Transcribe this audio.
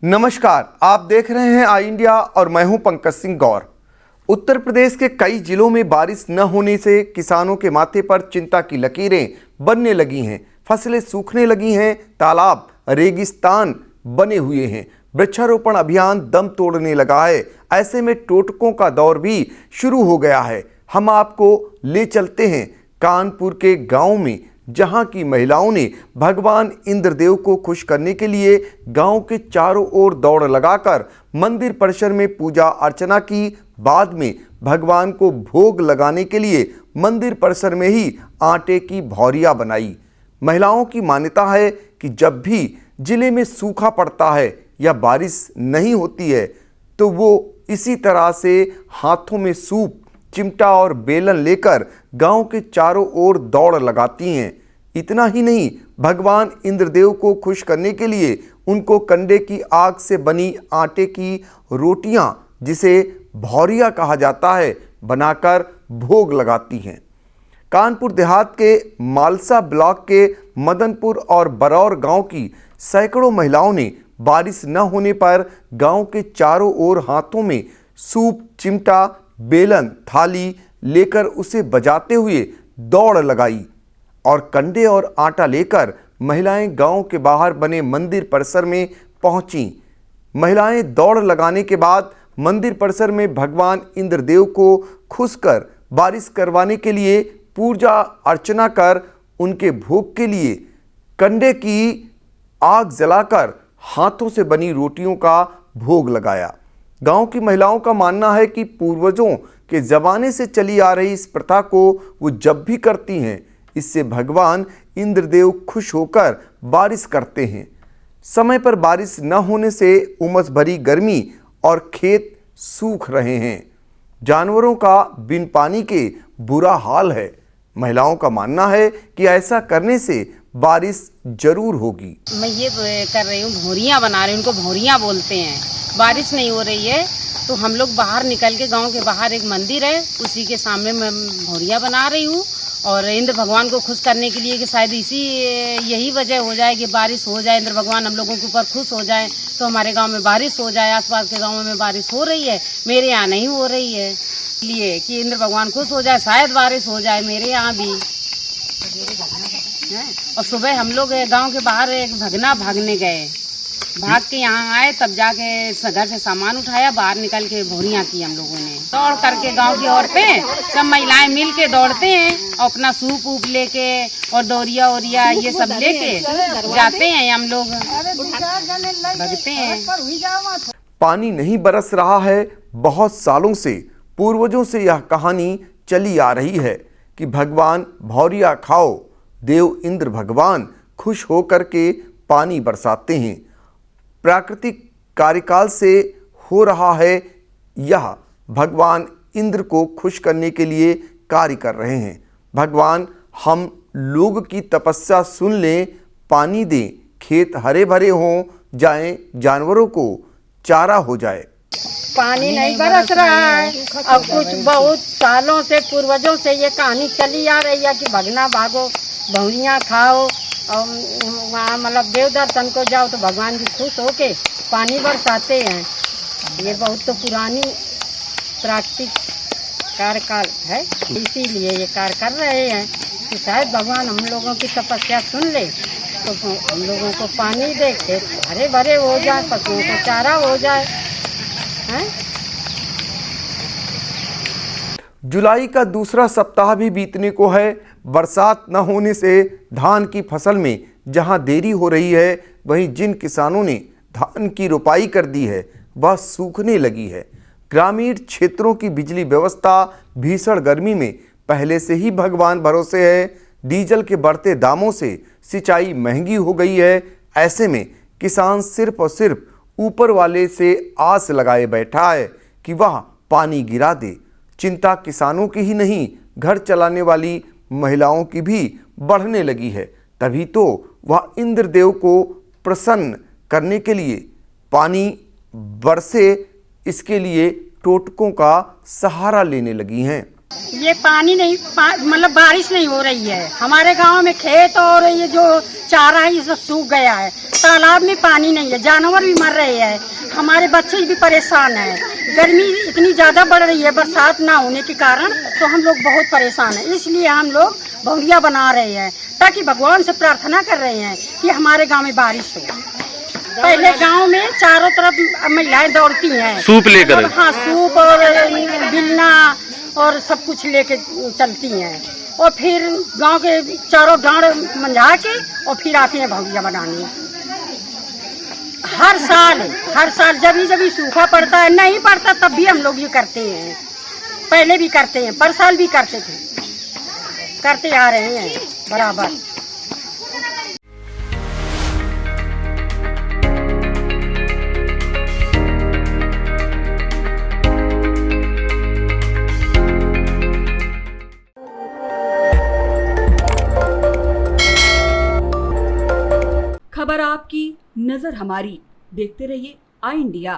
नमस्कार, आप देख रहे हैं आई इंडिया और मैं हूं पंकज सिंह गौर। उत्तर प्रदेश के कई जिलों में बारिश न होने से किसानों के माथे पर चिंता की लकीरें बनने लगी हैं। फसलें सूखने लगी हैं, तालाब रेगिस्तान बने हुए हैं, वृक्षारोपण अभियान दम तोड़ने लगा है। ऐसे में टोटकों का दौर भी शुरू हो गया है। हम आपको ले चलते हैं कानपुर के गाँव में, जहां की महिलाओं ने भगवान इंद्रदेव को खुश करने के लिए गांव के चारों ओर दौड़ लगाकर मंदिर परिसर में पूजा अर्चना की। बाद में भगवान को भोग लगाने के लिए मंदिर परिसर में ही आटे की भौरियां बनाई। महिलाओं की मान्यता है कि जब भी जिले में सूखा पड़ता है या बारिश नहीं होती है तो वो इसी तरह से हाथों में सूप, चिमटा और बेलन लेकर गांव के चारों ओर दौड़ लगाती हैं। इतना ही नहीं, भगवान इंद्रदेव को खुश करने के लिए उनको कंडे की आग से बनी आटे की रोटियां, जिसे भौरिया कहा जाता है, बनाकर भोग लगाती हैं। कानपुर देहात के मालसा ब्लॉक के मदनपुर और बरौर गांव की सैकड़ों महिलाओं ने बारिश न होने पर गांव के चारों ओर हाथों में सूप, चिमटा, बेलन, थाली लेकर उसे बजाते हुए दौड़ लगाई और कंडे और आटा लेकर महिलाएं गांव के बाहर बने मंदिर परिसर में पहुंची। महिलाएं दौड़ लगाने के बाद मंदिर परिसर में भगवान इंद्रदेव को खुश कर बारिश करवाने के लिए पूजा अर्चना कर उनके भोग के लिए कंडे की आग जलाकर हाथों से बनी रोटियों का भोग लगाया। गांव की महिलाओं का मानना है कि पूर्वजों के ज़माने से चली आ रही इस प्रथा को वो जब भी करती हैं, इससे भगवान इंद्रदेव खुश होकर बारिश करते हैं। समय पर बारिश न होने से उमस भरी गर्मी और खेत सूख रहे हैं। जानवरों का बिन पानी के बुरा हाल है। महिलाओं का मानना है कि ऐसा करने से बारिश जरूर होगी। मैं ये कर रही हूँ, भौरियाँ बना रही हूँ, उनको भौरियाँ बोलते हैं। बारिश नहीं हो रही है तो हम लोग बाहर निकल के, गांव के बाहर एक मंदिर है, उसी के सामने मैं भौरियाँ बना रही हूँ और इंद्र भगवान को खुश करने के लिए कि शायद यही वजह हो जाए कि बारिश हो जाए, इंद्र भगवान हम लोगों के ऊपर खुश हो जाए तो हमारे गांव में बारिश हो जाए। आसपास के गांवों में बारिश हो रही है, मेरे यहाँ नहीं हो रही है, इसलिए कि इंद्र भगवान खुश हो जाए, शायद बारिश हो जाए मेरे यहाँ भी। और सुबह हम लोग गांव के बाहर एक भगना भागने गए, भाग के यहाँ आए, तब जाके घर से सामान उठाया, बाहर निकल के भौरियाँ की हम लोगों ने। दौड़ करके गांव की औरतें सब महिलाएं मिल के दौड़ते हैं और अपना सूप ऊप लेके और डोरिया ओरिया ये सब लेके जाते हैं, हम लोग भगते हैं। पानी नहीं बरस रहा है। बहुत सालों से पूर्वजों से यह कहानी चली आ रही है कि भगवान भौरिया खाओ, देव इंद्र भगवान खुश होकर के पानी बरसाते हैं। प्राकृतिक कार्यकाल से हो रहा है यह, भगवान इंद्र को खुश करने के लिए कार्य कर रहे हैं। भगवान हम लोग की तपस्या सुन लें, पानी दें, खेत हरे भरे हो जाएं, जानवरों को चारा हो जाए। पानी नहीं बरस रहा है। अब कुछ बहुत सालों से पूर्वजों से ये कहानी चली आ रही है कि भगना भागो, भौरियाँ खाओ और वहाँ मतलब देव दर्शन को जाओ तो भगवान जी खुश होके पानी बरसाते हैं। ये बहुत तो पुरानी प्राकृतिक कार्यकाल है, इसीलिए ये कार्य कर रहे हैं कि शायद भगवान हम लोगों की तपस्या सुन ले तो हम लोगों को पानी दे, खेत हरे भरे हो जाए, पशुओं को चारा हो जाए। जुलाई का दूसरा सप्ताह भी बीतने को है। बरसात न होने से धान की फसल में जहां देरी हो रही है, वहीं जिन किसानों ने धान की रोपाई कर दी है वह सूखने लगी है। ग्रामीण क्षेत्रों की बिजली व्यवस्था भीषण गर्मी में पहले से ही भगवान भरोसे है। डीजल के बढ़ते दामों से सिंचाई महंगी हो गई है। ऐसे में किसान सिर्फ और सिर्फ ऊपर वाले से आस लगाए बैठा है कि वह पानी गिरा दे। चिंता किसानों की ही नहीं, घर चलाने वाली महिलाओं की भी बढ़ने लगी है। तभी तो वह इंद्रदेव को प्रसन्न करने के लिए पानी बरसे, इसके लिए टोटकों का सहारा लेने लगी हैं। ये पानी नहीं मतलब बारिश नहीं हो रही है। हमारे गांव में खेत और ये जो चारा है ये सब सूख गया है। तालाब में पानी नहीं है, जानवर भी मर रहे हैं, हमारे बच्चे भी परेशान हैं। गर्मी इतनी ज़्यादा बढ़ रही है बरसात ना होने के कारण, तो हम लोग बहुत परेशान हैं। इसलिए हम लोग भौरिया बना रहे हैं ताकि भगवान से प्रार्थना कर रहे हैं कि हमारे गांव में बारिश हो। पहले गांव में चारों तरफ महिलाएं दौड़ती हैं सूप लेकर। हाँ, सूप और बिलना और सब कुछ लेके चलती हैं और फिर गांव के चारों डांड मंझा के और फिर आती हैं भौरिया बनाने। हर साल जब भी सूखा पड़ता है, नहीं पड़ता तब भी हम लोग ये करते हैं। पहले भी करते हैं, पर साल भी करते थे, करते आ रहे हैं बराबर। खबर आपकी, नजर हमारी। देखते रहिए आई इंडिया।